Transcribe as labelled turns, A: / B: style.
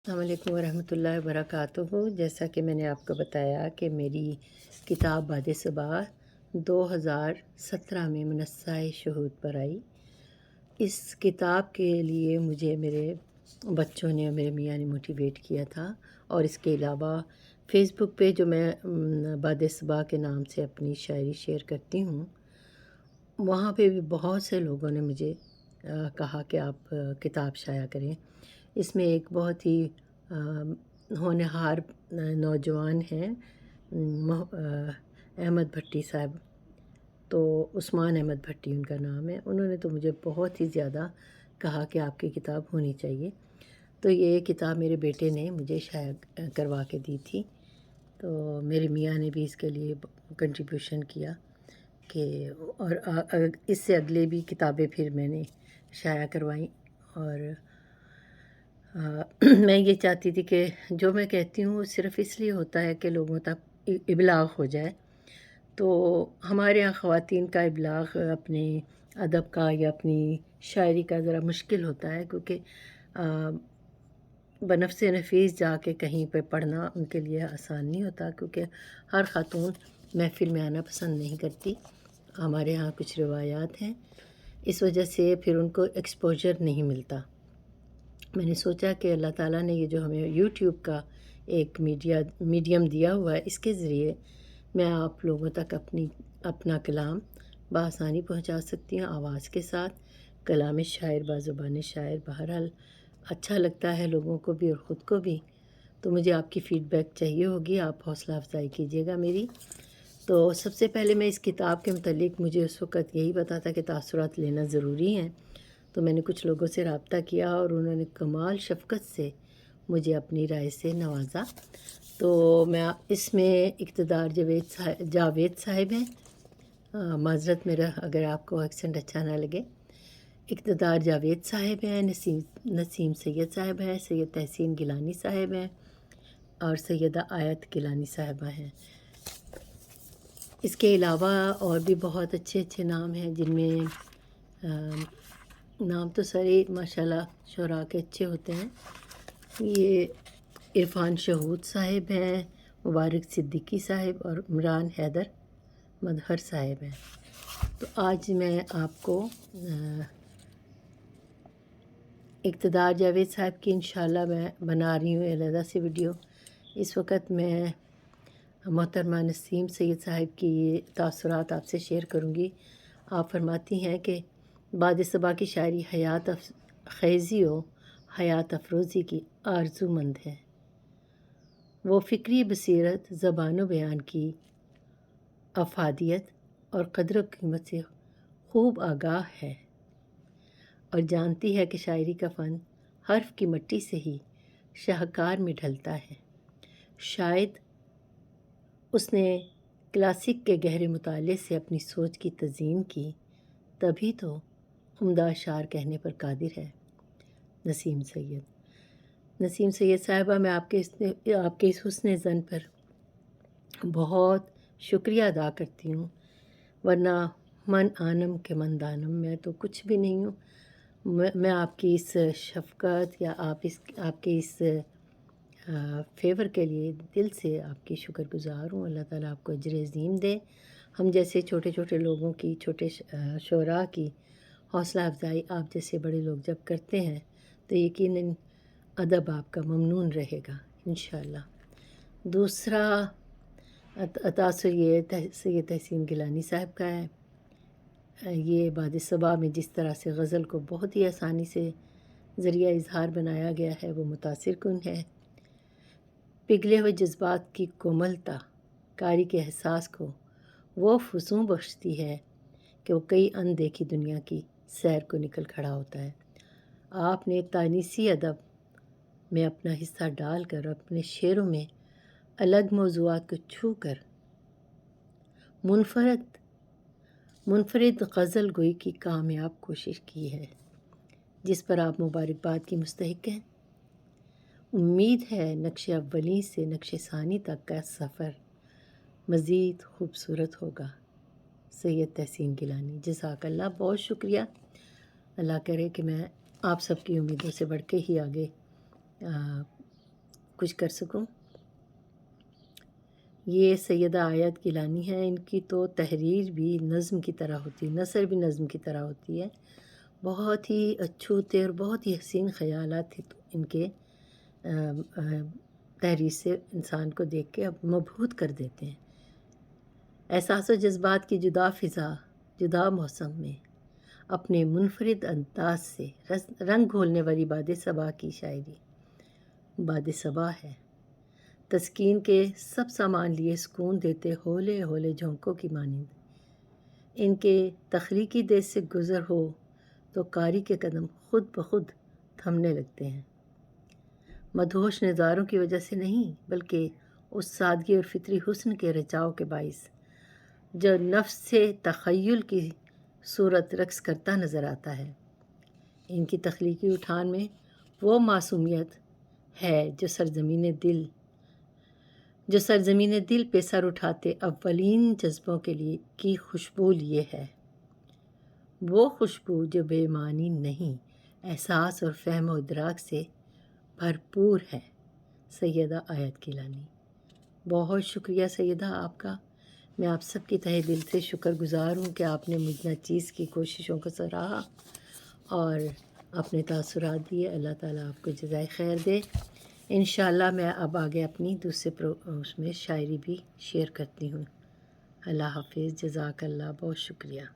A: السلام علیکم ورحمۃ اللہ وبرکاتہ۔ جیسا کہ میں نے آپ کو بتایا کہ میری کتاب باد صبا 2017 میں منصہ شہود پر آئی۔ اس کتاب کے لیے مجھے میرے بچوں نے، میرے میاں نے موٹیویٹ کیا تھا، اور اس کے علاوہ فیس بک پہ جو میں باد صبا کے نام سے اپنی شاعری شیئر کرتی ہوں، وہاں پہ بھی بہت سے لوگوں نے مجھے کہا کہ آپ کتاب شائع کریں۔ اس میں ایک بہت ہی ہونہار نوجوان ہیں، احمد بھٹی صاحب، تو عثمان احمد بھٹی ان کا نام ہے۔ انہوں نے تو مجھے بہت ہی زیادہ کہا کہ آپ کی کتاب ہونی چاہیے۔ تو یہ کتاب میرے بیٹے نے مجھے شائع کروا کے دی تھی، تو میرے میاں نے بھی اس کے لیے کنٹریبیوشن کیا کہ اور اس سے اگلے بھی کتابیں پھر میں نے شائع کروائیں۔ اور میں یہ چاہتی تھی کہ جو میں کہتی ہوں وہ صرف اس لیے ہوتا ہے کہ لوگوں تک ابلاغ ہو جائے۔ تو ہمارے یہاں خواتین کا ابلاغ اپنے ادب کا یا اپنی شاعری کا ذرا مشکل ہوتا ہے، کیونکہ بنفس نفیس جا کے کہیں پہ پڑھنا ان کے لیے آسان نہیں ہوتا، کیونکہ ہر خاتون محفل میں آنا پسند نہیں کرتی۔ ہمارے ہاں کچھ روایات ہیں، اس وجہ سے پھر ان کو ایکسپوجر نہیں ملتا۔ میں نے سوچا کہ اللہ تعالیٰ نے یہ جو ہمیں یوٹیوب کا ایک میڈیم دیا ہوا ہے، اس کے ذریعے میں آپ لوگوں تک اپنا کلام بآسانی پہنچا سکتی ہوں، آواز کے ساتھ، کلام شاعر بازبان شاعر۔ بہرحال اچھا لگتا ہے لوگوں کو بھی اور خود کو بھی، تو مجھے آپ کی فیڈ بیک چاہیے ہوگی، آپ حوصلہ افزائی کیجیے گا میری۔ تو سب سے پہلے میں اس کتاب کے متعلق، مجھے اس وقت یہی پتا تھا کہ تاثرات لینا ضروری ہیں، تو میں نے کچھ لوگوں سے رابطہ کیا اور انہوں نے کمال شفقت سے مجھے اپنی رائے سے نوازا۔ تو میں اس میں اقتدار جاوید صاحب ہیں، معذرت میرا اگر آپ کو ایکسنٹ اچھا نہ لگے، اقتدار جاوید صاحب ہیں، نسیم سید صاحب ہیں، سید تحسین گیلانی صاحب ہیں، اور سیدہ آیت گیلانی صاحبہ ہیں۔ اس کے علاوہ اور بھی بہت اچھے اچھے نام ہیں، جن میں نام تو سارے ماشاءاللہ شعراء کے اچھے ہوتے ہیں۔ یہ عرفان شہود صاحب ہیں، مبارک صدیقی صاحب، اور عمران حیدر مظہر صاحب ہیں۔ تو آج میں آپ کو اقتدار جاوید صاحب کی انشاءاللہ میں بنا رہی ہوں علیحدہ سے ویڈیو۔ اس وقت میں محترمہ نسیم سید صاحب کی یہ تاثرات آپ سے شیئر کروں گی۔ آپ فرماتی ہیں کہ باد صبا کی شاعری حیات خیزی و حیات افروزی کی آرزو مند ہے، وہ فکری بصیرت، زبان و بیان کی افادیت اور قدر و قیمت سے خوب آگاہ ہے، اور جانتی ہے کہ شاعری کا فن حرف کی مٹی سے ہی شاہکار میں ڈھلتا ہے۔ شاید اس نے کلاسک کے گہرے مطالعے سے اپنی سوچ کی تزئین کی، تبھی تو عمدہ اشعار کہنے پر قادر ہے۔ نسیم سید صاحبہ، میں آپ کے اس حسن ظن پر بہت شکریہ ادا کرتی ہوں، ورنہ من آنم کے من دانم، میں تو کچھ بھی نہیں ہوں۔ میں آپ کی اس شفقت یا آپ کے اس فیور کے لیے دل سے آپ کی شکر گزار ہوں۔ اللہ تعالیٰ آپ کو اجر عظیم دے۔ ہم جیسے چھوٹے چھوٹے لوگوں کی، چھوٹے شعراء کی حوصلہ افزائی آپ جیسے بڑے لوگ جب کرتے ہیں تو یقیناً ادب آپ کا ممنون رہے گا انشاءاللہ۔ دوسرا تاثر یہ سید تحسین گیلانی صاحب کا ہے۔ یہ باد صبا میں جس طرح سے غزل کو بہت ہی آسانی سے ذریعہ اظہار بنایا گیا ہے، وہ متاثر کن ہے۔ پگھلے ہوئے جذبات کی کوملتا کاری کے احساس کو وہ فسوں بخشتی ہے کہ وہ کئی اندیکھی دنیا کی سیر کو نکل کھڑا ہوتا ہے۔ آپ نے تانیسی ادب میں اپنا حصہ ڈال کر اپنے شعروں میں الگ موضوعات کو چھو کر منفرد غزل گوئی کی کامیاب کوشش کی ہے، جس پر آپ مبارکباد کی مستحق ہیں۔ امید ہے نقش اولی سے نقش ثانی تک کا سفر مزید خوبصورت ہوگا۔ سید تحسین گیلانی، جزاک اللہ، بہت شکریہ۔ اللہ کرے کہ میں آپ سب کی امیدوں سے بڑھ کے ہی آگے کچھ کر سکوں۔ یہ سیدہ آیت گیلانی ہے، ان کی تو تحریر بھی نظم کی طرح ہوتی ہے، نثر بھی نظم کی طرح ہوتی ہے، بہت ہی اچھوتے اور بہت ہی حسین خیالات تھے ان کے تحریر سے انسان کو دیکھ کے اب مبہوت کر دیتے ہیں۔ احساس و جذبات کی جدا فضا، جدا موسم میں اپنے منفرد انداز سے رنگ گھولنے والی باد صبا کی شاعری باد صبا ہے۔ تسکین کے سب سامان لیے سکون دیتے ہولے ہولے جھونکوں کی مانند ان کے تخلیقی دیش سے گزر ہو تو قاری کے قدم خود بخود تھمنے لگتے ہیں، مدہوش نظاروں کی وجہ سے نہیں بلکہ اس سادگی اور فطری حسن کے رچاؤ کے باعث جو نفس سے تخیل کی صورت رقص کرتا نظر آتا ہے۔ ان کی تخلیقی اٹھان میں وہ معصومیت ہے جو سرزمین دل پہ سر اٹھاتے اولین جذبوں کے لیے کی خوشبو لیے ہے، وہ خوشبو جو بے معنی نہیں، احساس اور فہم و ادراک سے بھرپور ہے۔ سیدہ آیت گیلانی۔ بہت شکریہ سیدہ آپ کا، میں آپ سب کی تہہ دل سے شکر گزار ہوں کہ آپ نے مجھ ناچیز کی کوششوں کو سراہا اور اپنے تاثرات دیے۔ اللہ تعالیٰ آپ کو جزائے خیر دے۔ انشاءاللہ میں اب آگے اپنی دوسرے اس میں شاعری بھی شیئر کرتی ہوں۔ اللہ حافظ، جزاک اللہ، بہت شکریہ۔